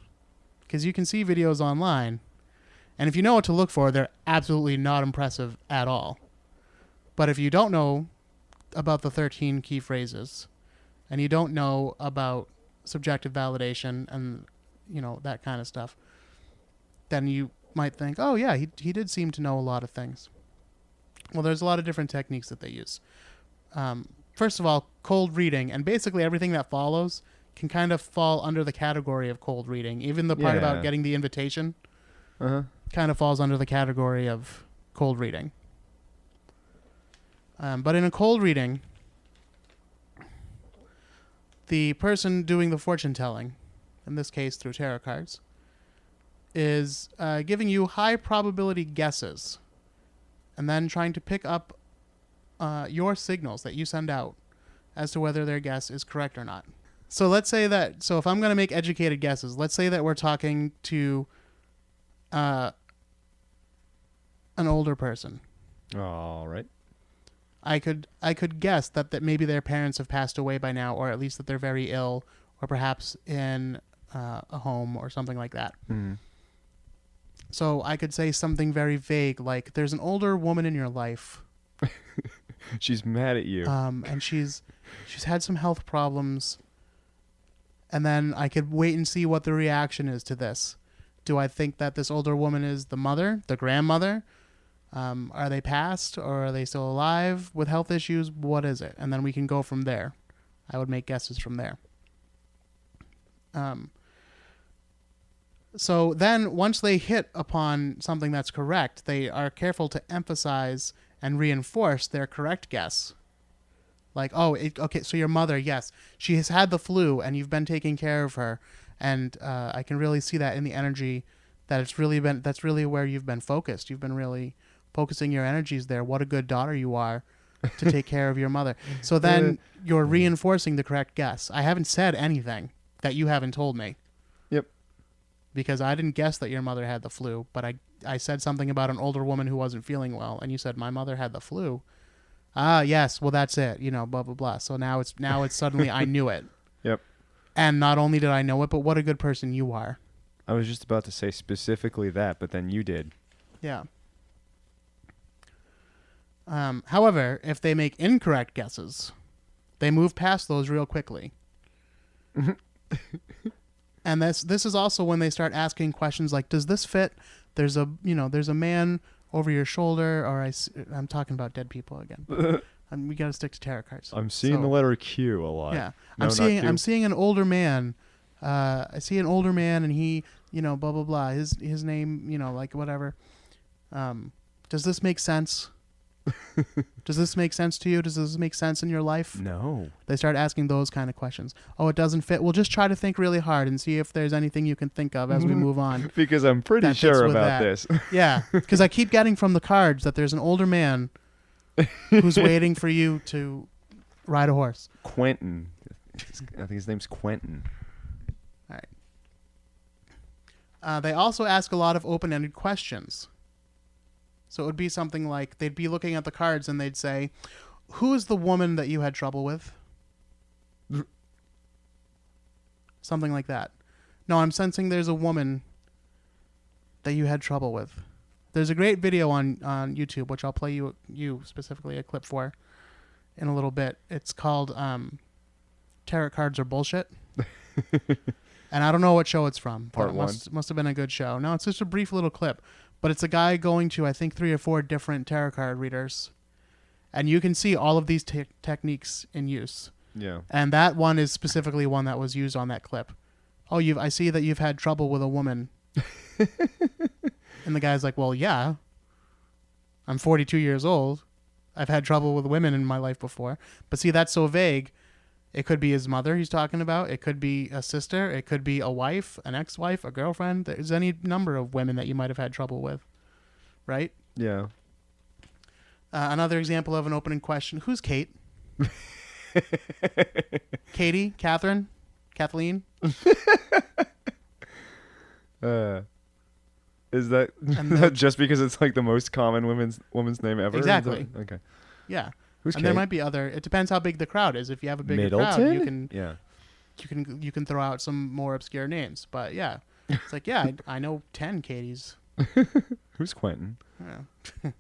Speaker 1: Because you can see videos online, and if you know what to look for, they're absolutely not impressive at all. But if you don't know about the 13 key phrases, and you don't know about subjective validation and, that kind of stuff, then you might think, oh, yeah, he did seem to know a lot of things. Well, there's a lot of different techniques that they use. First of all, cold reading, and basically everything that follows can kind of fall under the category of cold reading. Even the part about getting the invitation kind of falls under the category of cold reading. But in a cold reading, the person doing the fortune telling, in this case through tarot cards, is giving you high probability guesses and then trying to pick up your signals that you send out as to whether their guess is correct or not. So let's say that, if I'm going to make educated guesses, let's say that we're talking to an older person.
Speaker 2: All right.
Speaker 1: I could guess that maybe their parents have passed away by now, or at least that they're very ill, or perhaps in a home or something like that.
Speaker 2: Mm.
Speaker 1: So I could say something very vague, like, there's an older woman in your life.
Speaker 2: She's mad at you.
Speaker 1: And she's had some health problems. And then I could wait and see what the reaction is to this. Do I think that this older woman is the mother, the grandmother? Are they passed or are they still alive with health issues? What is it? And then we can go from there. I would make guesses from there. So then once they hit upon something that's correct, they are careful to emphasize and reinforce their correct guess. Like, oh, okay, so your mother, yes, she has had the flu, and you've been taking care of her, and I can really see that in the energy. That's really where you've been focused. You've been really focusing your energies there. What a good daughter you are to take care of your mother. So then you're reinforcing the correct guess. I haven't said anything that you haven't told me.
Speaker 2: Yep.
Speaker 1: Because I didn't guess that your mother had the flu, but I said something about an older woman who wasn't feeling well, and you said my mother had the flu. Ah, yes. Well, that's it. Blah blah blah. So now it's suddenly I knew it.
Speaker 2: Yep.
Speaker 1: And not only did I know it, but what a good person you are.
Speaker 2: I was just about to say specifically that, but then you did.
Speaker 1: Yeah. However, if they make incorrect guesses, they move past those real quickly. And this is also when they start asking questions like, "Does this fit?" There's a man over your shoulder, or I'm talking about dead people again. And we got to stick to tarot cards.
Speaker 2: I'm seeing the letter Q a lot.
Speaker 1: Yeah,
Speaker 2: no,
Speaker 1: I'm seeing an older man. I see an older man, and he, blah blah blah. His name, like whatever. Does this make sense? Does this make sense to you? Does this make sense in your life?
Speaker 2: No.
Speaker 1: They start asking those kind of questions. Oh, it doesn't fit. Well, just try to think really hard and see if there's anything you can think of as we move on.
Speaker 2: Because I'm pretty sure about this.
Speaker 1: Yeah, because I keep getting from the cards that there's an older man who's waiting for you to ride a horse.
Speaker 2: Quentin. I think his name's Quentin.
Speaker 1: All right. They also ask a lot of open-ended questions. So it would be something like they'd be looking at the cards and they'd say, "Who is the woman that you had trouble with?" Something like that. No, I'm sensing there's a woman that you had trouble with. There's a great video on YouTube, which I'll play you specifically a clip for in a little bit. It's called Tarot Cards Are Bullshit. And I don't know what show it's from.
Speaker 2: Part one.
Speaker 1: Must have been a good show. No, it's just a brief little clip. But it's a guy going to, I think, 3 or 4 different tarot card readers. And you can see all of these techniques in use.
Speaker 2: Yeah.
Speaker 1: And that one is specifically one that was used on that clip. Oh, I see that you've had trouble with a woman. And the guy's like, well, yeah. I'm 42 years old. I've had trouble with women in my life before. But see, that's so vague. It could be his mother he's talking about. It could be a sister. It could be a wife, an ex-wife, a girlfriend. There's any number of women that you might have had trouble with, right?
Speaker 2: Yeah.
Speaker 1: Another example of an opening question. Who's Kate? Katie? Catherine? Kathleen?
Speaker 2: Is that just because it's like the most common woman's name ever?
Speaker 1: Exactly.
Speaker 2: Okay.
Speaker 1: Yeah.
Speaker 2: Who's
Speaker 1: and
Speaker 2: Kate?
Speaker 1: there might be other. It depends how big the crowd is. If you have a bigger
Speaker 2: Middleton?
Speaker 1: crowd, you can
Speaker 2: Yeah.
Speaker 1: throw out some more obscure names. But yeah, it's like I know 10 Katies.
Speaker 2: Who's Quentin?
Speaker 1: Yeah.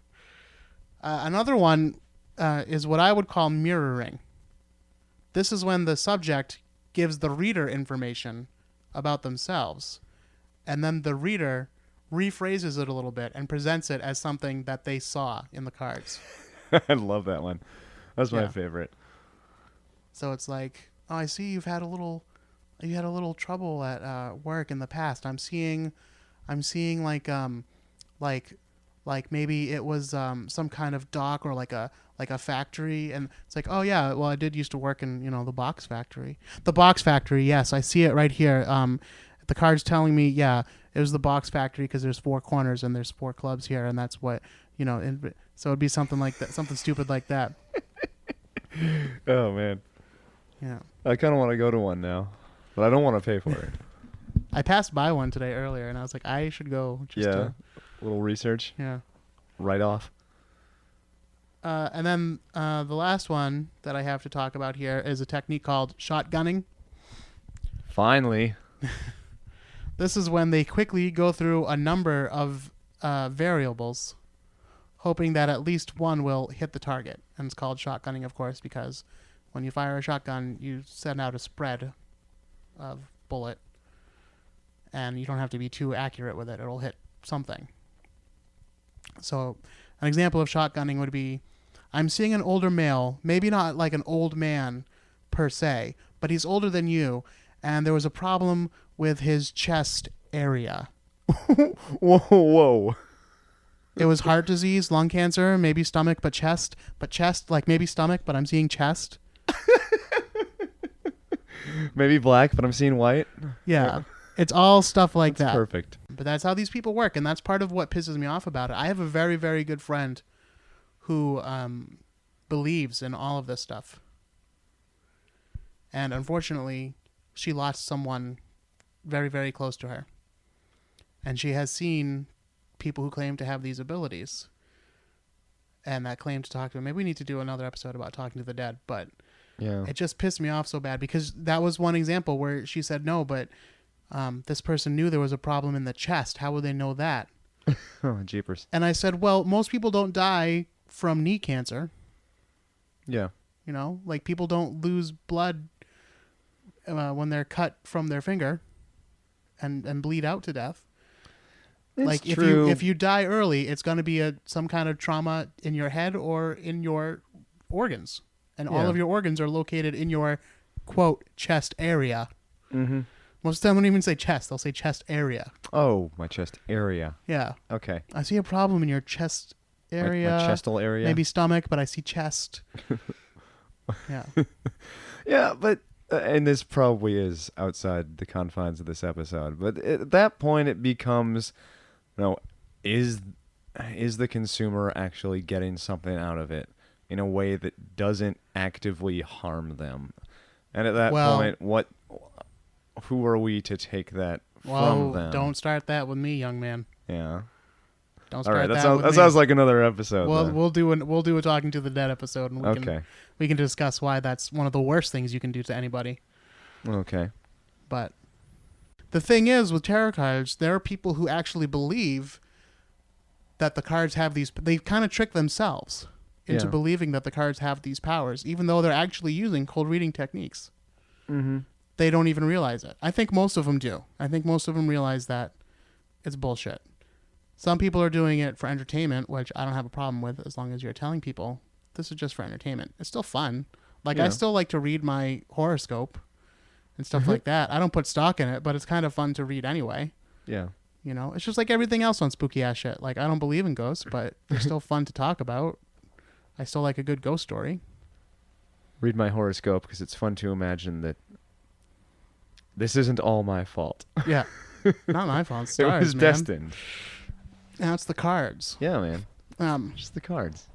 Speaker 1: Another one is what I would call mirroring. This is when the subject gives the reader information about themselves, and then the reader rephrases it a little bit and presents it as something that they saw in the cards.
Speaker 2: I love that one. That's my favorite.
Speaker 1: So it's like, oh, I see you had a little trouble at work in the past. I'm seeing like maybe it was some kind of dock or like a factory, and it's like, oh yeah, well I did used to work in the box factory. The box factory, yes, I see it right here. The card's telling me, yeah, it was the box factory because there's 4 corners and there's 4 clubs here, and that's what so it'd be something like that, something stupid like that.
Speaker 2: Oh man.
Speaker 1: Yeah.
Speaker 2: I kind of want to go to one now, but I don't want to pay for it.
Speaker 1: I passed by one today earlier, and I was like, I should go.
Speaker 2: A little research.
Speaker 1: Yeah.
Speaker 2: Right off.
Speaker 1: And then the last one that I have to talk about here is a technique called shotgunning.
Speaker 2: Finally.
Speaker 1: This is when they quickly go through a number of variables, hoping that at least one will hit the target. And it's called shotgunning, of course, because when you fire a shotgun, you send out a spread of bullet, and you don't have to be too accurate with it. It'll hit something. So an example of shotgunning would be, I'm seeing an older male, maybe not like an old man per se, but he's older than you, and there was a problem with his chest area.
Speaker 2: Whoa.
Speaker 1: It was heart disease, lung cancer, maybe stomach, but chest. But chest, like maybe stomach, but I'm seeing chest.
Speaker 2: Maybe black, but I'm seeing white.
Speaker 1: Yeah. It's all stuff like
Speaker 2: That's
Speaker 1: that.
Speaker 2: perfect.
Speaker 1: But that's how these people work, and that's part of what pisses me off about it. I have a very, very good friend who believes in all of this stuff. And unfortunately, she lost someone very, very close to her. And she has seen people who claim to have these abilities and that claim to talk to them. Maybe we need to do another episode about talking to the dead, but
Speaker 2: Yeah.
Speaker 1: it just pissed me off so bad because that was one example where she said no, but this person knew there was a problem in the chest. How would they know that?
Speaker 2: Oh, jeepers.
Speaker 1: And I said, well, most people don't die from knee cancer.
Speaker 2: Yeah.
Speaker 1: You know, like people don't lose blood when they're cut from their finger and bleed out to death.
Speaker 2: It's
Speaker 1: like
Speaker 2: true.
Speaker 1: if you die early, it's going to be some kind of trauma in your head or in your organs. And all of your organs are located in your, quote, chest area.
Speaker 2: Mm-hmm.
Speaker 1: Most of them don't even say chest. They'll say chest area.
Speaker 2: Oh, my chest area.
Speaker 1: Yeah.
Speaker 2: Okay.
Speaker 1: I see a problem in your chest area.
Speaker 2: My chestal area?
Speaker 1: Maybe stomach, but I see chest. Yeah.
Speaker 2: Yeah, but... and this probably is outside the confines of this episode. But at that point, it becomes... is the consumer actually getting something out of it in a way that doesn't actively harm them? And at that point, who are we to take that from them?
Speaker 1: Don't start that with me, young man.
Speaker 2: Yeah.
Speaker 1: Don't start
Speaker 2: that
Speaker 1: with me.
Speaker 2: That sounds like another episode.
Speaker 1: Well, we'll do a talking to the dead episode, and we can discuss why that's one of the worst things you can do to anybody.
Speaker 2: Okay.
Speaker 1: But the thing is, with tarot cards, there are people who actually believe that the cards have these... They kind of trick themselves into believing that the cards have these powers, even though they're actually using cold reading techniques.
Speaker 2: Mm-hmm.
Speaker 1: They don't even realize it. I think most of them do. I think most of them realize that it's bullshit. Some people are doing it for entertainment, which I don't have a problem with as long as you're telling people this is just for entertainment. It's still fun. Like, I still like to read my horoscope and stuff like that. I don't put stock in it, but it's kind of fun to read anyway.
Speaker 2: Yeah.
Speaker 1: You know, it's just like everything else on spooky ass shit. Like, I don't believe in ghosts, but they're still fun to talk about. I still like a good ghost story.
Speaker 2: Read my horoscope because it's fun to imagine that this isn't all my fault.
Speaker 1: Yeah. Not my fault. It's stars,
Speaker 2: it was destined.
Speaker 1: Now it's the cards.
Speaker 2: Yeah, man. Just the cards.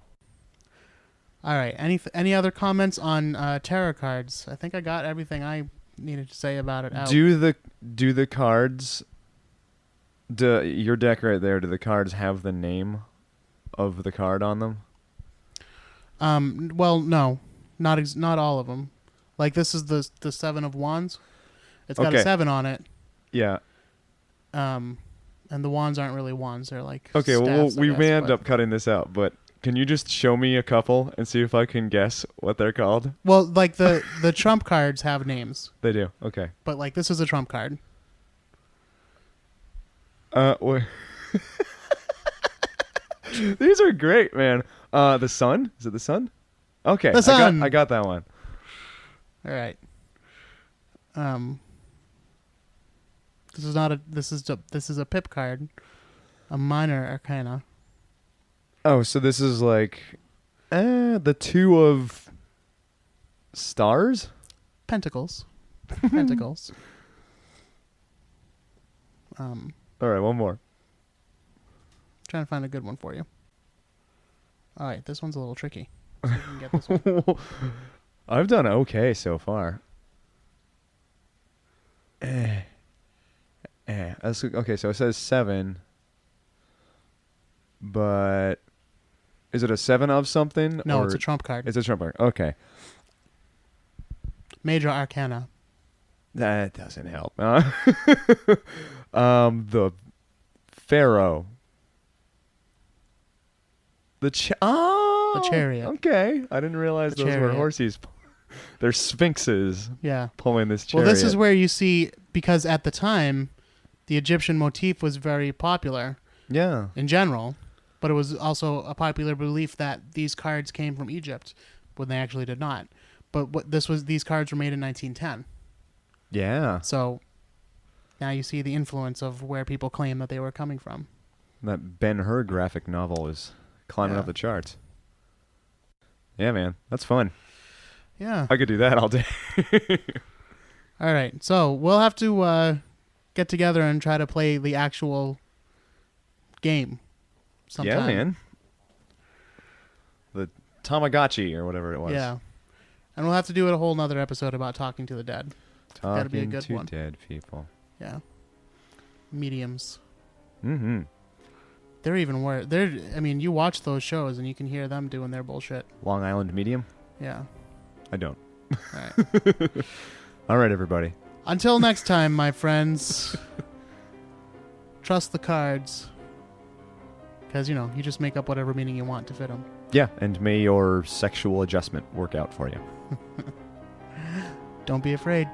Speaker 1: All right. Any other comments on tarot cards? I think I got everything I needed to say about it out.
Speaker 2: Do the cards... your deck right there, do the cards have the name of the card on them?
Speaker 1: Well, no. Not all of them. Like, this is the Seven of Wands. It's got a 7 on it.
Speaker 2: Yeah.
Speaker 1: And the wands aren't really wands. They're like
Speaker 2: okay,
Speaker 1: staffs,
Speaker 2: we may end up cutting this out, but can you just show me a couple and see if I can guess what they're called?
Speaker 1: Well, like the trump cards have names.
Speaker 2: They do. Okay.
Speaker 1: But like this is a trump card.
Speaker 2: These are great, man. The sun? Is it the sun? Okay.
Speaker 1: The sun.
Speaker 2: I got that one.
Speaker 1: All right. This is not a. This is a pip card, a minor arcana.
Speaker 2: Oh, so this is like, the two of stars.
Speaker 1: Pentacles. Pentacles.
Speaker 2: All right, one more.
Speaker 1: Trying to find a good one for you. All right, this one's a little tricky. See if we can get this one.
Speaker 2: I've done okay so far. Okay, so it says 7, but is it a 7 of something?
Speaker 1: No,
Speaker 2: or
Speaker 1: it's a trump card.
Speaker 2: It's a trump card. Okay.
Speaker 1: Major arcana.
Speaker 2: That doesn't help. The Pharaoh. The
Speaker 1: chariot.
Speaker 2: Okay, I didn't realize
Speaker 1: The
Speaker 2: those were
Speaker 1: chariot.
Speaker 2: horses. They're sphinxes.
Speaker 1: Yeah.
Speaker 2: Pulling this chariot.
Speaker 1: Well, this is where you see, because at the time, the Egyptian motif was very popular.
Speaker 2: Yeah.
Speaker 1: In general, but it was also a popular belief that these cards came from Egypt, when they actually did not. But these cards were made in 1910.
Speaker 2: Yeah.
Speaker 1: So now you see the influence of where people claim that they were coming from.
Speaker 2: That Ben-Hur graphic novel is climbing up the charts. Yeah, man. That's fun.
Speaker 1: Yeah.
Speaker 2: I could do that all day.
Speaker 1: All right. So we'll have to get together and try to play the actual game sometime.
Speaker 2: Yeah, man. The Tamagotchi or whatever it was.
Speaker 1: Yeah. And we'll have to do a whole nother episode about talking to the dead. That'd be a good
Speaker 2: Talking
Speaker 1: one.
Speaker 2: to dead people.
Speaker 1: Yeah. Mediums.
Speaker 2: Mm-hmm.
Speaker 1: They're even worse. I mean, you watch those shows and you can hear them doing their bullshit.
Speaker 2: Long Island Medium?
Speaker 1: Yeah.
Speaker 2: I don't.
Speaker 1: All right.
Speaker 2: All right, everybody.
Speaker 1: Until next time, my friends. Trust the cards. Because, you just make up whatever meaning you want to fit them.
Speaker 2: Yeah, and may your sexual adjustment work out for you.
Speaker 1: Don't be afraid.